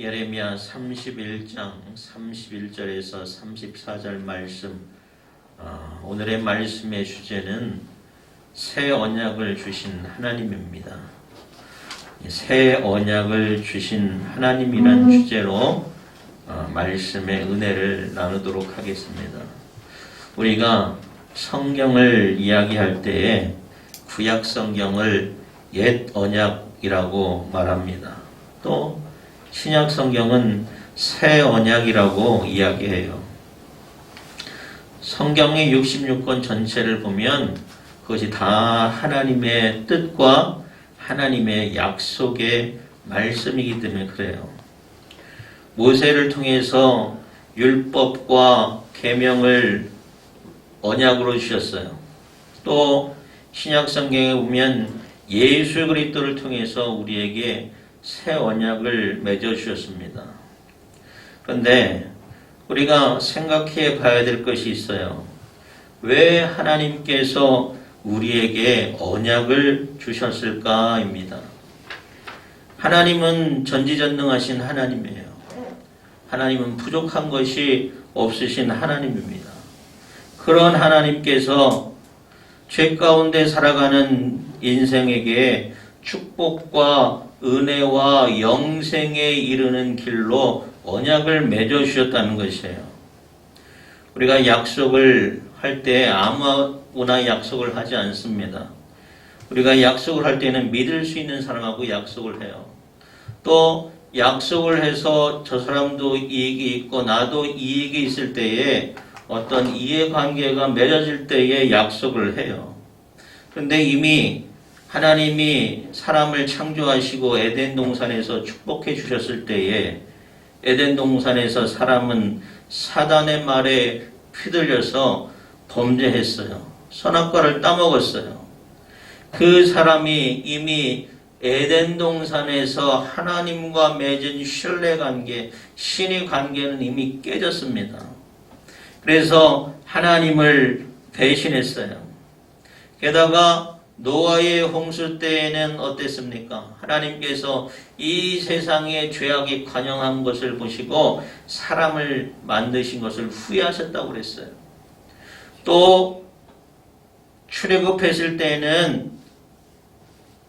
예레미야 31장 31절에서 34절 말씀, 오늘의 말씀의 주제는 새 언약을 주신 하나님입니다. 새 언약을 주신 하나님이란 주제로 말씀의 은혜를 나누도록 하겠습니다. 우리가 성경을 이야기할 때에 구약 성경을 옛 언약이라고 말합니다. 또 신약 성경은 새 언약이라고 이야기해요. 성경의 66권 전체를 보면 그것이 다 하나님의 뜻과 하나님의 약속의 말씀이기 때문에 그래요. 모세를 통해서 율법과 계명을 언약으로 주셨어요. 또 신약 성경에 보면 예수 그리스도를 통해서 우리에게 새 언약을 맺어 주셨습니다. 그런데 우리가 생각해 봐야 될 것이 있어요. 왜 하나님께서 우리에게 언약을 주셨을까입니다. 하나님은 전지전능하신 하나님이에요. 하나님은 부족한 것이 없으신 하나님입니다. 그런 하나님께서 죄 가운데 살아가는 인생에게 축복과 은혜와 영생에 이르는 길로 언약을 맺어 주셨다는 것이에요. 우리가 약속을 할 때 아무나 약속을 하지 않습니다. 우리가 약속을 할 때는 믿을 수 있는 사람하고 약속을 해요. 또 약속을 해서 저 사람도 이익이 있고 나도 이익이 있을 때에 어떤 이해관계가 맺어질 때에 약속을 해요. 그런데 이미 하나님이 사람을 창조하시고 에덴 동산에서 축복해 주셨을 때에 에덴 동산에서 사람은 사단의 말에 휘둘려서 범죄했어요. 선악과를 따먹었어요. 그 사람이 이미 에덴 동산에서 하나님과 맺은 신뢰관계, 신의 관계는 이미 깨졌습니다. 그래서 하나님을 배신했어요. 게다가 노아의 홍수 때에는 어땠습니까? 하나님께서 이 세상에 죄악이 관영한 것을 보시고 사람을 만드신 것을 후회하셨다고 그랬어요. 또 출애굽했을 때에는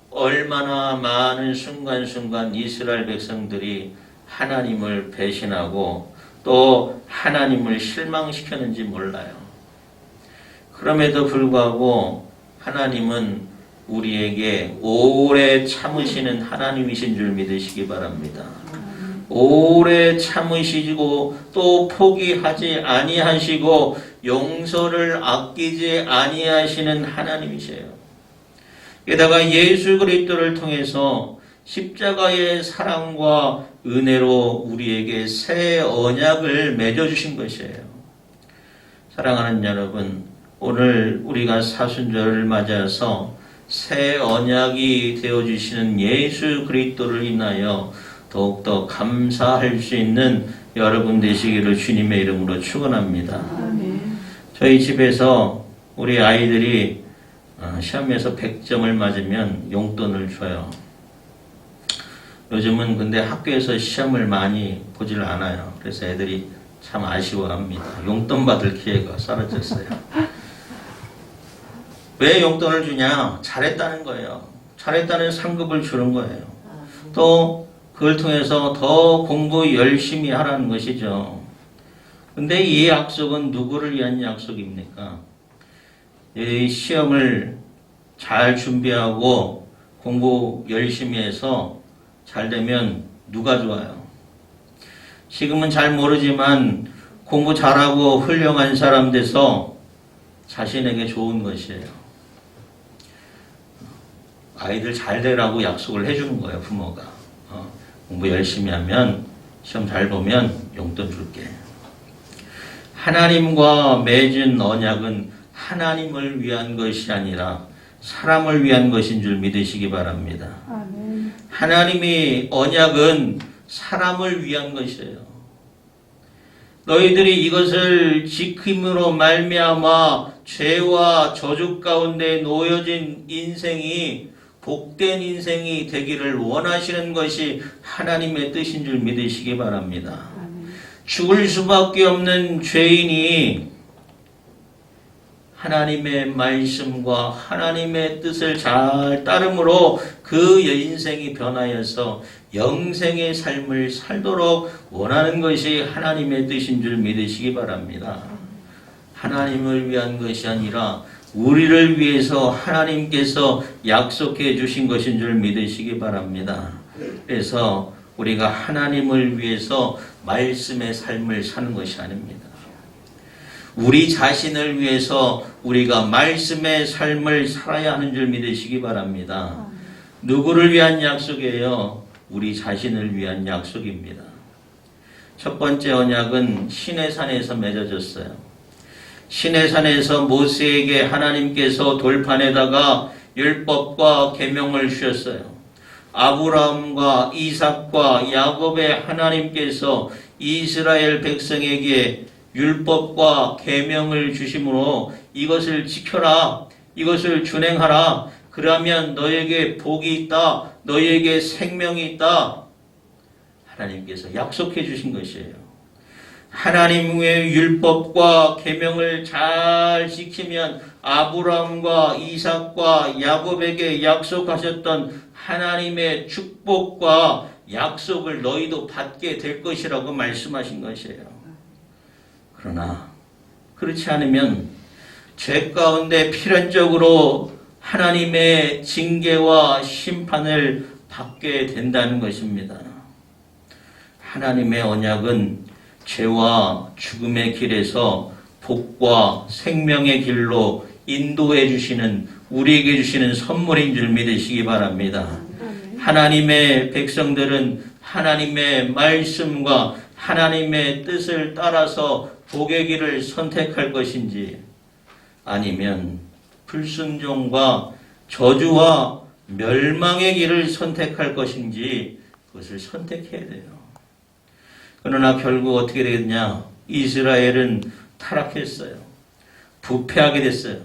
얼마나 많은 순간순간 이스라엘 백성들이 하나님을 배신하고 또 하나님을 실망시켰는지 몰라요. 그럼에도 불구하고 하나님은 우리에게 오래 참으시는 하나님이신 줄 믿으시기 바랍니다. 오래 참으시고 또 포기하지 아니하시고 용서를 아끼지 아니하시는 하나님이세요. 게다가 예수 그리스도를 통해서 십자가의 사랑과 은혜로 우리에게 새 언약을 맺어주신 것이에요. 사랑하는 여러분, 오늘 우리가 사순절을 맞아서 새 언약이 되어주시는 예수 그리스도를 인하여 더욱더 감사할 수 있는 여러분 되시기를 주님의 이름으로 축원합니다. 저희 집에서 우리 아이들이 시험에서 100점을 맞으면 용돈을 줘요. 요즘은 근데 학교에서 시험을 많이 보질 않아요. 그래서 애들이 참 아쉬워합니다. 용돈 받을 기회가 사라졌어요. 왜 용돈을 주냐? 잘했다는 거예요. 잘했다는 상급을 주는 거예요. 또 그걸 통해서 더 공부 열심히 하라는 것이죠. 근데 이 약속은 누구를 위한 약속입니까? 이 시험을 잘 준비하고 공부 열심히 해서 잘 되면 누가 좋아요? 지금은 잘 모르지만 공부 잘하고 훌륭한 사람 돼서 자신에게 좋은 것이에요. 아이들 잘 되라고 약속을 해주는 거예요, 부모가. 공부 열심히 하면, 시험 잘 보면 용돈 줄게. 하나님과 맺은 언약은 하나님을 위한 것이 아니라 사람을 위한 것인 줄 믿으시기 바랍니다. 아멘. 하나님의 언약은 사람을 위한 것이에요. 너희들이 이것을 지킴으로 말미암아 죄와 저주 가운데 놓여진 인생이 복된 인생이 되기를 원하시는 것이 하나님의 뜻인 줄 믿으시기 바랍니다. 죽을 수밖에 없는 죄인이 하나님의 말씀과 하나님의 뜻을 잘 따름으로 그 인생이 변하여서 영생의 삶을 살도록 원하는 것이 하나님의 뜻인 줄 믿으시기 바랍니다. 하나님을 위한 것이 아니라 우리를 위해서 하나님께서 약속해 주신 것인 줄 믿으시기 바랍니다. 그래서 우리가 하나님을 위해서 말씀의 삶을 사는 것이 아닙니다. 우리 자신을 위해서 우리가 말씀의 삶을 살아야 하는 줄 믿으시기 바랍니다. 누구를 위한 약속이에요? 우리 자신을 위한 약속입니다. 첫 번째 언약은 시내산에서 맺어졌어요. 시내산에서 모세에게 하나님께서 돌판에다가 율법과 계명을 주셨어요. 아브라함과 이삭과 야곱의 하나님께서 이스라엘 백성에게 율법과 계명을 주심으로 이것을 지켜라, 이것을 준행하라. 그러면 너에게 복이 있다, 너에게 생명이 있다. 하나님께서 약속해 주신 것이에요. 하나님의 율법과 계명을 잘 지키면 아브라함과 이삭과 야곱에게 약속하셨던 하나님의 축복과 약속을 너희도 받게 될 것이라고 말씀하신 것이에요. 그러나 그렇지 않으면 죄 가운데 필연적으로 하나님의 징계와 심판을 받게 된다는 것입니다. 하나님의 언약은 죄와 죽음의 길에서 복과 생명의 길로 인도해 주시는, 우리에게 주시는 선물인 줄 믿으시기 바랍니다. 하나님의 백성들은 하나님의 말씀과 하나님의 뜻을 따라서 복의 길을 선택할 것인지 아니면 불순종과 저주와 멸망의 길을 선택할 것인지 그것을 선택해야 돼요. 그러나 결국 어떻게 되겠냐? 이스라엘은 타락했어요. 부패하게 됐어요.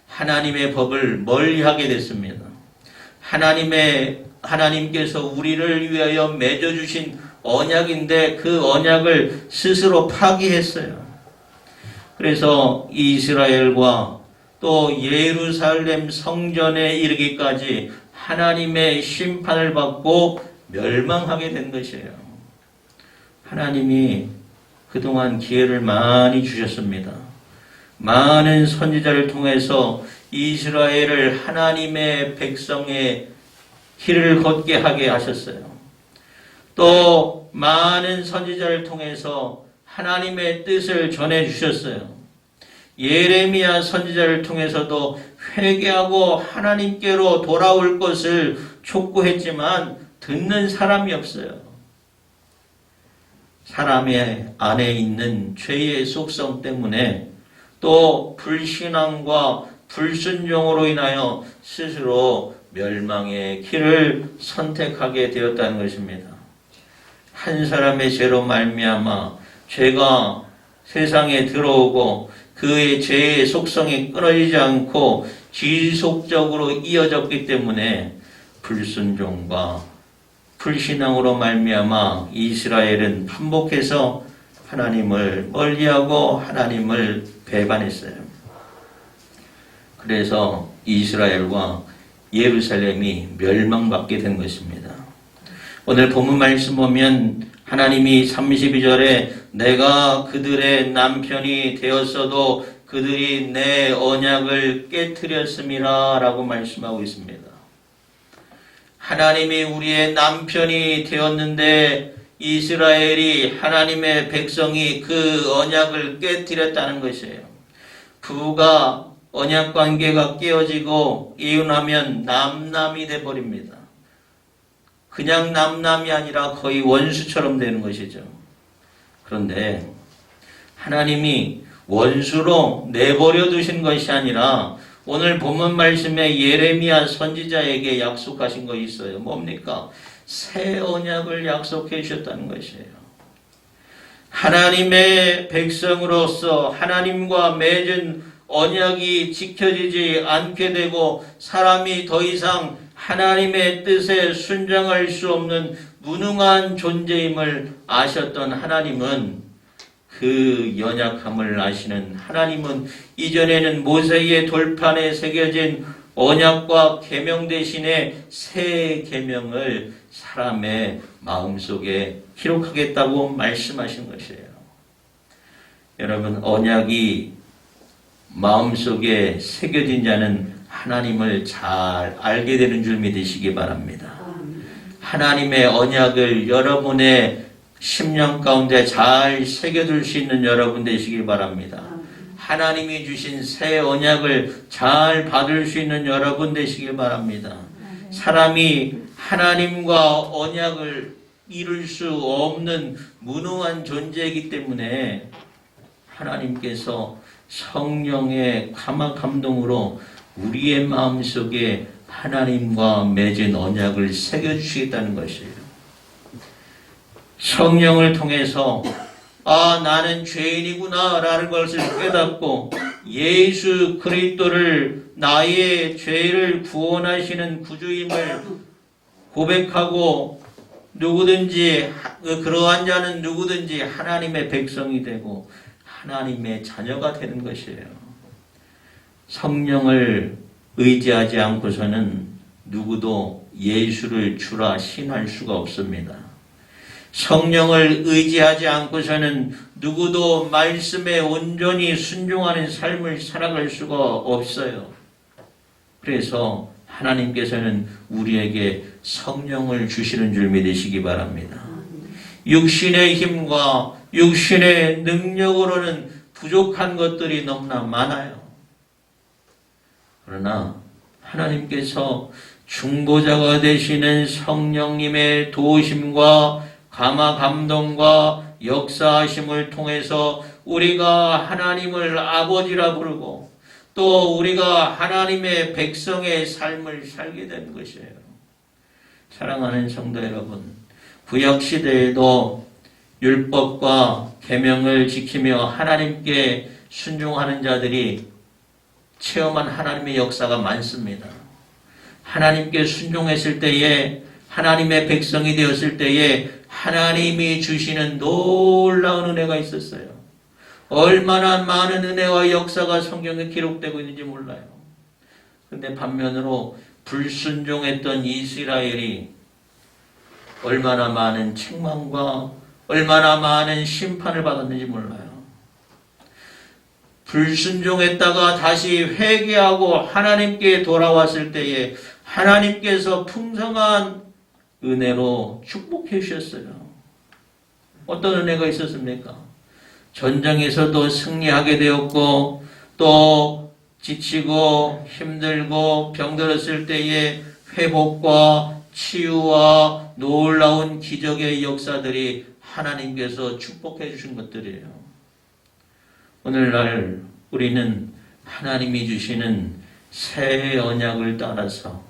하나님의 법을 멀리하게 됐습니다. 하나님께서 우리를 위하여 맺어주신 언약인데 그 언약을 스스로 파기했어요. 그래서 이스라엘과 또 예루살렘 성전에 이르기까지 하나님의 심판을 받고 멸망하게 된 것이에요. 하나님이 그동안 기회를 많이 주셨습니다. 많은 선지자를 통해서 이스라엘을 하나님의 백성의 길을 걷게 하게 하셨어요. 또 많은 선지자를 통해서 하나님의 뜻을 전해 주셨어요. 예레미야 선지자를 통해서도 회개하고 하나님께로 돌아올 것을 촉구했지만 듣는 사람이 없어요. 사람의 안에 있는 죄의 속성 때문에 또 불신앙과 불순종으로 인하여 스스로 멸망의 길을 선택하게 되었다는 것입니다. 한 사람의 죄로 말미암아 죄가 세상에 들어오고 그의 죄의 속성이 끊어지지 않고 지속적으로 이어졌기 때문에 불순종과 불신앙으로 말미암아 이스라엘은 반복해서 하나님을 멀리하고 하나님을 배반했어요. 그래서 이스라엘과 예루살렘이 멸망받게 된 것입니다. 오늘 본문 말씀 보면 하나님이 32절에 내가 그들의 남편이 되었어도 그들이 내 언약을 깨트렸음이라 라고 말씀하고 있습니다. 하나님이 우리의 남편이 되었는데 이스라엘이 하나님의 백성이 그 언약을 깨트렸다는 것이에요. 부부가 언약 관계가 깨어지고 이혼하면 남남이 돼버립니다. 그냥 남남이 아니라 거의 원수처럼 되는 것이죠. 그런데 하나님이 원수로 내버려 두신 것이 아니라 오늘 본문 말씀에 예레미야 선지자에게 약속하신 것이 있어요. 뭡니까? 새 언약을 약속해 주셨다는 것이에요. 하나님의 백성으로서 하나님과 맺은 언약이 지켜지지 않게 되고 사람이 더 이상 하나님의 뜻에 순종할 수 없는 무능한 존재임을 아셨던 하나님은, 그 연약함을 아시는 하나님은 이전에는 모세의 돌판에 새겨진 언약과 계명 대신에 새 계명을 사람의 마음속에 기록하겠다고 말씀하신 것이에요. 여러분, 언약이 마음속에 새겨진 자는 하나님을 잘 알게 되는 줄 믿으시기 바랍니다. 하나님의 언약을 여러분의 심령 가운데 잘 새겨둘 수 있는 여러분 되시길 바랍니다. 하나님이 주신 새 언약을 잘 받을 수 있는 여러분 되시길 바랍니다. 사람이 하나님과 언약을 이룰 수 없는 무능한 존재이기 때문에 하나님께서 성령의 감동으로 우리의 마음속에 하나님과 맺은 언약을 새겨주시겠다는 것이에요. 성령을 통해서 나는 죄인이구나 라는 것을 깨닫고 예수 그리스도를 나의 죄를 구원하시는 구주임을 고백하고 누구든지 그러한 자는 누구든지 하나님의 백성이 되고 하나님의 자녀가 되는 것이에요. 성령을 의지하지 않고서는 누구도 예수를 주라 신할 수가 없습니다. 성령을 의지하지 않고서는 누구도 말씀에 온전히 순종하는 삶을 살아갈 수가 없어요. 그래서 하나님께서는 우리에게 성령을 주시는 줄 믿으시기 바랍니다. 육신의 힘과 육신의 능력으로는 부족한 것들이 너무나 많아요. 그러나 하나님께서 중보자가 되시는 성령님의 도우심과 감동과 역사하심을 통해서 우리가 하나님을 아버지라 부르고 또 우리가 하나님의 백성의 삶을 살게 된 것이에요. 사랑하는 성도 여러분, 구약시대에도 율법과 계명을 지키며 하나님께 순종하는 자들이 체험한 하나님의 역사가 많습니다. 하나님께 순종했을 때에, 하나님의 백성이 되었을 때에 하나님이 주시는 놀라운 은혜가 있었어요. 얼마나 많은 은혜와 역사가 성경에 기록되고 있는지 몰라요. 그런데 반면으로 불순종했던 이스라엘이 얼마나 많은 책망과 얼마나 많은 심판을 받았는지 몰라요. 불순종했다가 다시 회개하고 하나님께 돌아왔을 때에 하나님께서 풍성한 은혜로 축복해 주셨어요. 어떤 은혜가 있었습니까? 전쟁에서도 승리하게 되었고 또 지치고 힘들고 병들었을 때에 회복과 치유와 놀라운 기적의 역사들이 하나님께서 축복해 주신 것들이에요. 오늘날 우리는 하나님이 주시는 새 언약을 따라서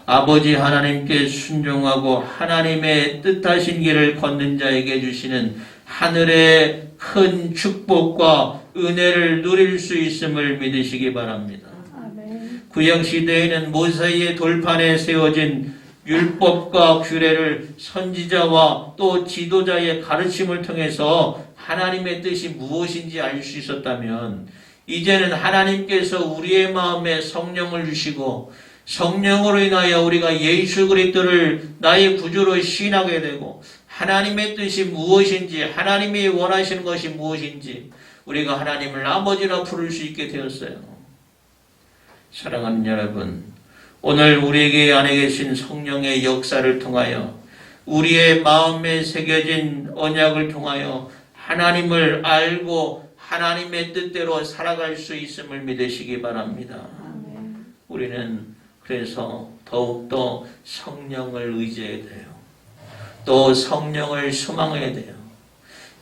아버지 하나님께 순종하고 하나님의 뜻하신 길을 걷는 자에게 주시는 하늘의 큰 축복과 은혜를 누릴 수 있음을 믿으시기 바랍니다. 구약시대에는 모세의 돌판에 세워진 율법과 규례를 선지자와 또 지도자의 가르침을 통해서 하나님의 뜻이 무엇인지 알 수 있었다면, 이제는 하나님께서 우리의 마음에 성령을 주시고 성령으로 인하여 우리가 예수 그리스도를 나의 구주로 시인하게 되고 하나님의 뜻이 무엇인지, 하나님이 원하시는 것이 무엇인지 우리가 하나님을 아버지라 부를 수 있게 되었어요. 사랑하는 여러분, 오늘 우리에게 안에 계신 성령의 역사를 통하여 우리의 마음에 새겨진 언약을 통하여 하나님을 알고 하나님의 뜻대로 살아갈 수 있음을 믿으시기 바랍니다. 우리는 그래서 더욱더 성령을 의지해야 돼요. 또 성령을 소망해야 돼요.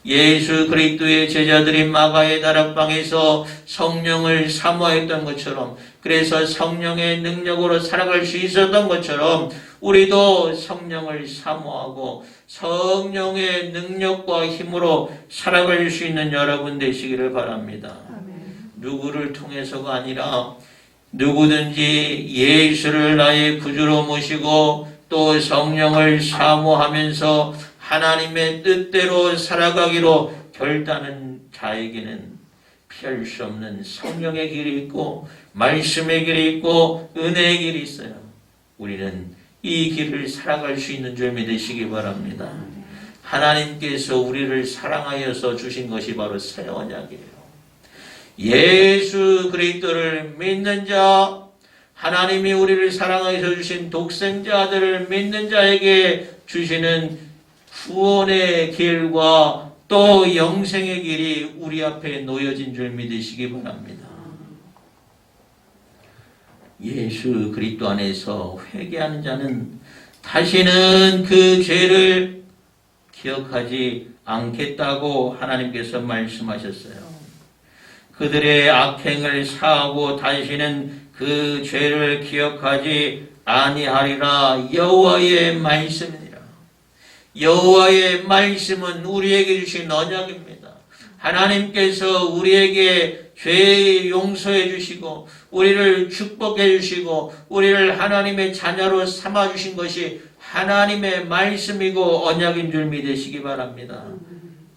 예수 그리스도의 제자들이 마가의 다락방에서 성령을 사모했던 것처럼, 그래서 성령의 능력으로 살아갈 수 있었던 것처럼 우리도 성령을 사모하고 성령의 능력과 힘으로 살아갈 수 있는 여러분 되시기를 바랍니다. 누구를 통해서가 아니라 누구든지 예수를 나의 구주로 모시고 또 성령을 사모하면서 하나님의 뜻대로 살아가기로 결단한 자에게는 피할 수 없는 성령의 길이 있고 말씀의 길이 있고 은혜의 길이 있어요. 우리는 이 길을 살아갈 수 있는 줄 믿으시기 바랍니다. 하나님께서 우리를 사랑하여서 주신 것이 바로 새 언약이에요. 예수 그리스도를 믿는 자, 하나님이 우리를 사랑하여서 주신 독생자 아들을 믿는 자에게 주시는 구원의 길과 또 영생의 길이 우리 앞에 놓여진 줄 믿으시기 바랍니다. 예수 그리스도 안에서 회개하는 자는 다시는 그 죄를 기억하지 않겠다고 하나님께서 말씀하셨어요. 그들의 악행을 사하고 다시는 그 죄를 기억하지 아니하리라. 여호와의 말씀이니라. 여호와의 말씀은 우리에게 주신 언약입니다. 하나님께서 우리에게 죄 용서해 주시고 우리를 축복해 주시고 우리를 하나님의 자녀로 삼아 주신 것이 하나님의 말씀이고 언약인 줄 믿으시기 바랍니다.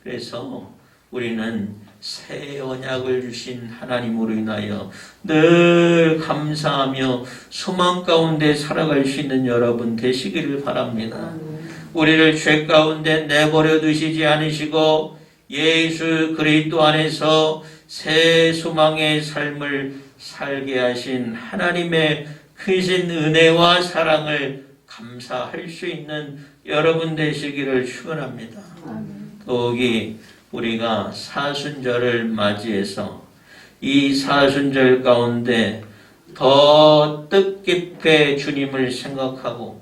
그래서 우리는 새 언약을 주신 하나님으로 인하여 늘 감사하며 소망 가운데 살아갈 수 있는 여러분 되시기를 바랍니다. 우리를 죄 가운데 내버려 두시지 않으시고 예수 그리스도 안에서 새 소망의 삶을 살게 하신 하나님의 크신 은혜와 사랑을 감사할 수 있는 여러분 되시기를 축원합니다. 더욱이 우리가 사순절을 맞이해서 이 사순절 가운데 더 뜻깊게 주님을 생각하고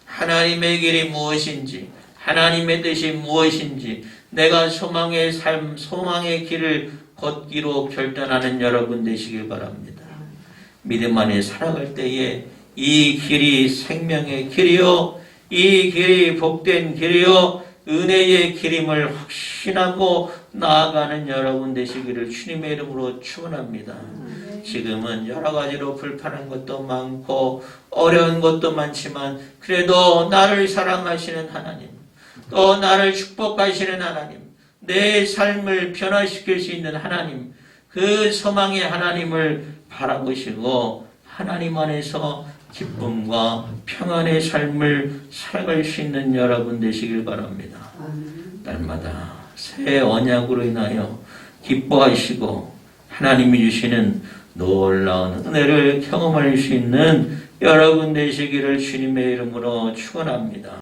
하나님의 길이 무엇인지 하나님의 뜻이 무엇인지 내가 소망의 삶, 소망의 길을 걷기로 결단하는 여러분 되시길 바랍니다. 믿음 안에 살아갈 때에 이 길이 생명의 길이요 이 길이 복된 길이요 은혜의 길임을 확신하고 나아가는 여러분 되시기를 주님의 이름으로 축원합니다. 지금은 여러 가지로 불편한 것도 많고 어려운 것도 많지만 그래도 나를 사랑하시는 하나님, 또 나를 축복하시는 하나님, 내 삶을 변화시킬 수 있는 하나님, 그 소망의 하나님을 바라보시고 하나님 안에서 기쁨과 평안의 삶을 살아갈 수 있는 여러분 되시길 바랍니다. 날마다 새 언약으로 인하여 기뻐하시고 하나님이 주시는 놀라운 은혜를 경험할 수 있는 여러분 되시기를 주님의 이름으로 축원합니다.